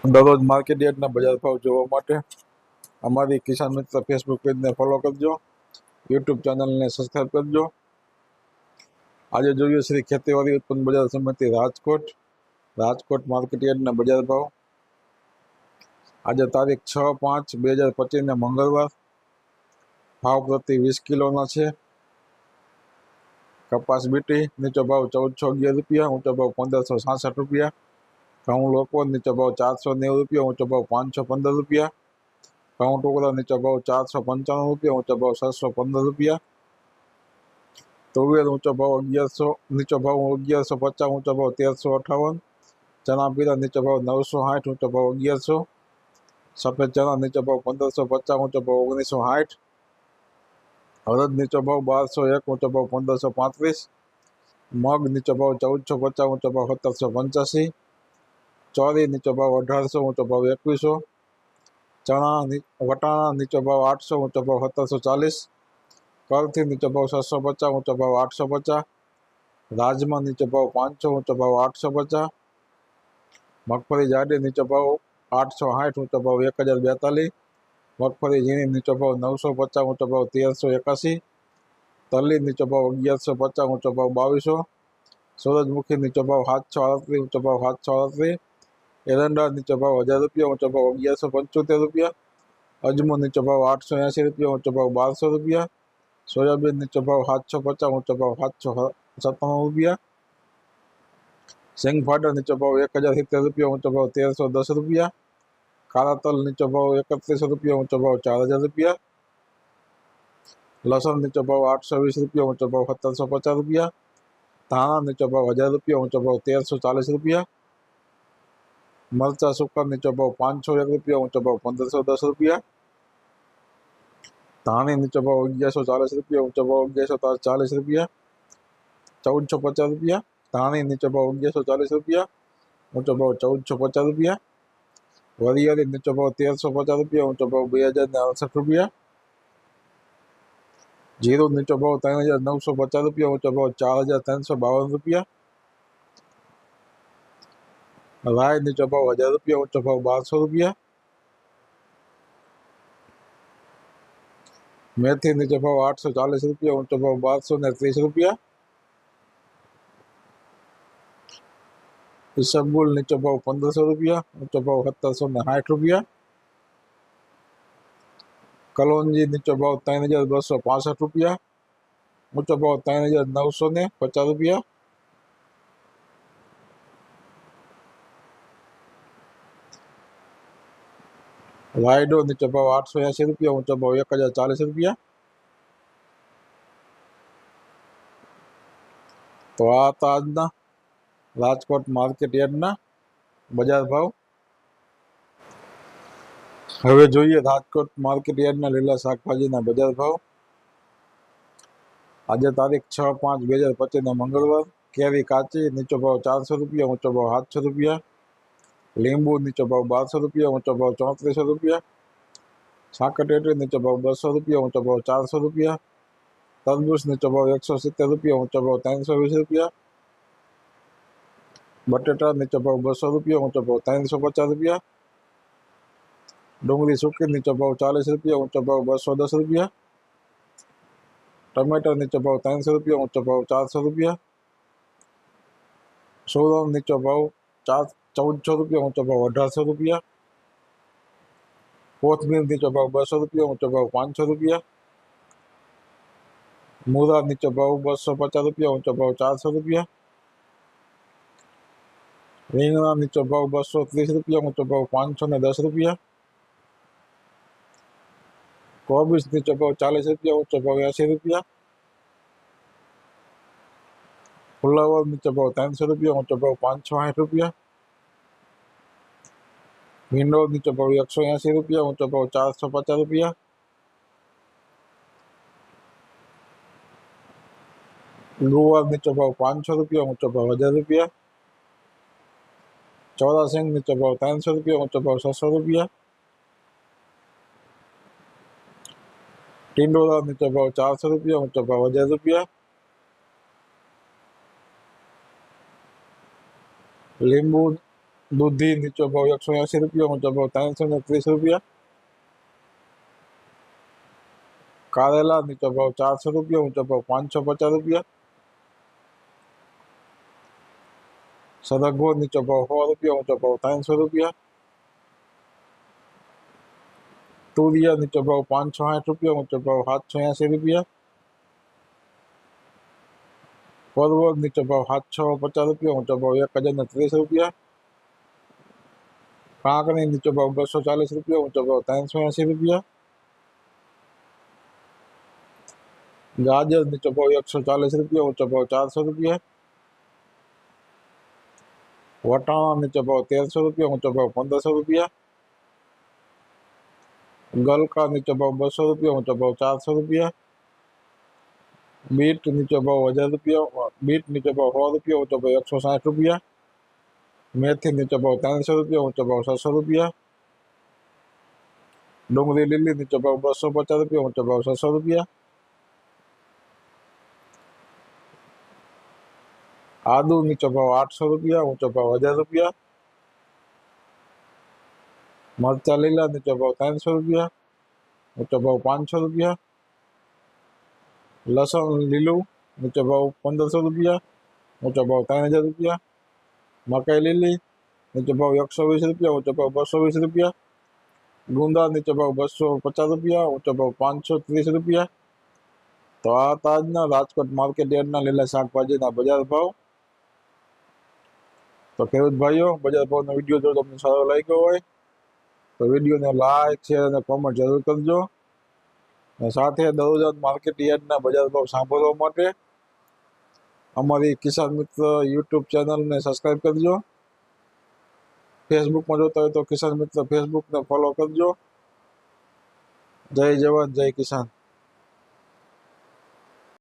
દરરોજ માર્કેટ યાર્ડના બજાર ભાવ જોવા માટે અમારી કિસાન મિત્ર ફેસબુક પેજને ફોલો કરજો, યુટ્યુબ ચેનલને સબસ્ક્રાઈબ કરજો। આજે જોઈએ શ્રી ખેતીવાડી ઉત્પન્ન બજાર સમિતિ રાજકોટ માર્કેટ યાર્ડના બજાર ભાવ। આજે તારીખ 6/5/2025 મંગળવાર। ભાવ પ્રતિ 20 કિલોના છે। કપાસ બીટી નીચો ભાવ 1411 રૂપિયા, ઊંચો ભાવ 1566 રૂપિયા। ઘઉં લોકવન નીચો ભાવ 490 રૂપિયા, ઊંચો ભાવ 515 રૂપિયા। ઘઉં ટુકડા નીચો ભાવ 495 રૂપિયા, ઊંચો ભાવ 615 રૂપિયા। તુવેર ઊંચો ભાવ 1100, નીચો ભાવ 1150, ઊંચો ભાવ 1358। ચણા પીળા નીચો ભાવ 960, ઊંચો ભાવ 1100। સફેદ ચણા નીચો ભાવ 1550, ઊંચો ભાવ 1960। અડદ નીચો ભાવ 1201, ઊંચો ભાવ 1535। મગ નીચો ભાવ 1450, ઊંચો ભાવ 1785। ચોરી નીચો ભાવ 1800, ઊંચો ભાવ 2100। વટાણા નીચો ભાવ 800, ઊંચો ભાવ 1740। કરથી નીચો ભાવ 650, ઊંચો ભાવ 850। રાજમા નીચો ભાવ 500, ઊંચો ભાવ 850। મગફળી જાડી નીચો ભાવ 860, ઊંચો ભાવ 1042। મગફળી ઝીણી નીચો ભાવ 950, ઊંચો ભાવ 1381। તલી નીચો ભાવ 1150, ઊંચો ભાવ 2200। સૂરજમુખી નીચો ભાવ 738, ઊંચો ભાવ 738। એરંડા નીચો ભાવ 1000 રૂપિયા, ઊંચો ભાવ 1175 રૂપિયા। અજમો નીચો ભાવ 880 રૂપિયા, ઊંચો ભાવ 1200 રૂપિયા। સોયાબીન નીચો ભાવ 750, ઊંચો ભાવ 797 રૂપિયા। સિંગફાડા નીચો ભાવ 1070 રૂપિયા, ઊંચો ભાવ 1310 રૂપિયા। કાળા તલ નીચો ભાવ 3100 રૂપિયા, ઊંચો ભાવ 4000 રૂપિયા। લસણ નીચો ભાવ 820 રૂપિયા, ઊંચો ભાવ 1750 રૂપિયા। ધાણા નીચો ભાવ 1000 રૂપિયા, ઊંચો ભાવ 1340 રૂપિયા। મરચા સુકા નીચો ભાવ 501 રૂપિયા, ઊંચો ભાવ 1510 રૂપિયા। ધાણી નીચો ભાવ 1140 રૂપિયા, ઊંચો ભાવ 1140 રૂપિયા। 1450 રૂપિયા। ધાણી નીચો ભાવ 1140 રૂપિયા, ઊંચો ભાવ 1450 રૂપિયા। વરિયાળી નીચો ભાવ 1350 રૂપિયા, ઊંચો ભાવ 2068 રૂપિયા। જીરું નીચો ભાવ 3950 રૂપિયા, ઊંચો ભાવ 4352 રૂપિયા। રાય નીચો ભાવ 1000 રૂપિયા, ઊંચો ભાવ 1200 રૂપિયા। મેથી નીચો ભાવ 840 રૂપિયા, ઊંચો ભાવ 1230 રૂપિયા। ઈસબગુલ નીચો ભાવ 1500 રૂપિયા, ઊંચો ભાવ 1760 રૂપિયા। કલોંજી નીચો ભાવ 3265 રૂપિયા, ઊંચો ભાવ 3950 રૂપિયા। રાયડો નીચો ભાવ 880 રૂપિયા, ઊંચો ભાવ 1040 રૂપિયા। તો આ હતા આજના રાજકોટ માર્કેટ યાર્ડના બજાર ભાવ। હવે જોઈએ રાજકોટ માર્કેટ યાર્ડના લીલા શાકભાજીના બજાર ભાવ। આજે તારીખ 6/5/2025 મંગળવાર। કેરી કાચી નીચો ભાવ 400 રૂપિયા, ઊંચો ભાવ 700 રૂપિયા। લીંબુ નીચો ભાવ 1200 રૂપિયા, ઊંચો ભાવ 3400 રૂપિયા। સાકરટેટી નીચો ભાવ 200 રૂપિયા, ઊંચો ભાવ 400 રૂપિયા। તરબૂચ નીચો ભાવ 170 રૂપિયા, ઊંચો ભાવ 320 રૂપિયા। બટેટા નીચો ભાવ 200 રૂપિયા, ઊંચો ભાવ 350 રૂપિયા। ડુંગળી સૂકી નીચો ભાવ 40 રૂપિયા, ઊંચો ભાવ 210 રૂપિયા। ટમેટા નીચો ભાવ 300 રૂપિયા, ઊંચો ભાવ 400 રૂપિયા। સોરમ નીચો ભાવ 1400 રૂપિયા, ઊંચો ભાવ 1800 રૂપિયા। કોથમીર નીચો ભાવ 200 રૂપિયા, ઊંચો ભાવ 500 રૂપિયા। મૂળા નીચો ભાવ 250 રૂપિયા, ઊંચો ભાવ 400 રૂપિયા। રીંગણા નીચો ભાવ 230 રૂપિયા, ઊંચો ભાવ 510 રૂપિયા। કોબીજ નીચો ભાવ 40 રૂપિયા, ઊંચો ભાવ 80 રૂપિયા। ફુલાવર નીચો ભાવ 300 રૂપિયા, ઊંચો ભાવ 560 રૂપિયા। ભીંડો નીચો ભાવ 180 રૂપિયા, ઊંચો ભાવ 450 રૂપિયા। ગુવાર નીચો ભાવ 500 રૂપિયા, ઊંચો ભાવ 1000 રૂપિયા। ચોરાસિંગ નીચો ભાવ 300 રૂપિયા, ઊંચો ભાવ 600 રૂપિયા। टिंडोरा नीचे भाव 400 रुपया, ऊंचा भाव 1000 रुपया। लींबू दूधी नीचो भाव 180 रुपया, ऊंचो भाव 330 रुपया। कारेला नीचो भाव 400 रुपया, ऊंचो भाव 550 रुपया। सरगवो नीचो भाव 100 रुपया, ऊंचो भाव 300 रुपया। तुरिया नीचो भाव 560 रुपया, ऊंचो भाव 780 रुपया। परवल नीचो भाव 750 रुपया, ऊंचो भाव 1030 रुपया। काकड़ी नीचो भाव 240 रुपया, ऊंचो भाव 380 रुपया। गाजर नीचो भाव 140 रुपया, ऊंचो भाव 400 रुपया। वटाणा नीचो भाव 1300 रुपया, ऊंचो भाव 1500 रुपया। गलका नीचो भाव 200 रुपया, ऊंचो भाव 400 रुपया। बीट नीचो भाव 1000 रुपया, बीट नीचो भाव 100 रुपया, ऊंचो भाव 160 रुपया। मेथी नीचो भाव 300 रुपया, ऊंचो भाव 600 रुपया। डूंगरी लीली नीचो भाव 250 रुपया, ऊंचो भाव 600 रुपया। आदू नीचो भाव 800 रुपया, ऊंचो भाव 1000 रुपया। मरचा लीला नीचो भाव 300 रुपया, ऊंचो भाव 500 रुपया। लसन लीलू नीचो भाव 1500 रुपया, ऊंचो भाव 3000 रुपया। मकई लीली नीचो भाव 120 रुपया, ऊंचो भाव 220 रुपया। गुंदा नीचो भाव 250 रुपया, ऊंचो भाव 530 रुपया। तो आ ताजना राजकोट मार्केट यार्डना લીલા શાકભાજીના બજાર ભાવ। તો ખેડૂત ભાઈઓ, બજાર ભાવનો વિડીયો જો તમને સારો લાગ્યો હોય તો વિડીયોને લાઈક, શેર અને કોમેન્ટ જરૂર કરજો। અને સાથે દરરોજ માર્કેટ યાર્ડના બજાર ભાવ સાંભળવા માટે અમારી કિસાન મિત્ર યુટ્યુબ ચેનલને સબસ્ક્રાઈબ કરજો। ફેસબુકમાં જોતા હોય તો કિસાન મિત્ર ફેસબુકને ફોલો કરજો। જય જવાન, જય કિસાન।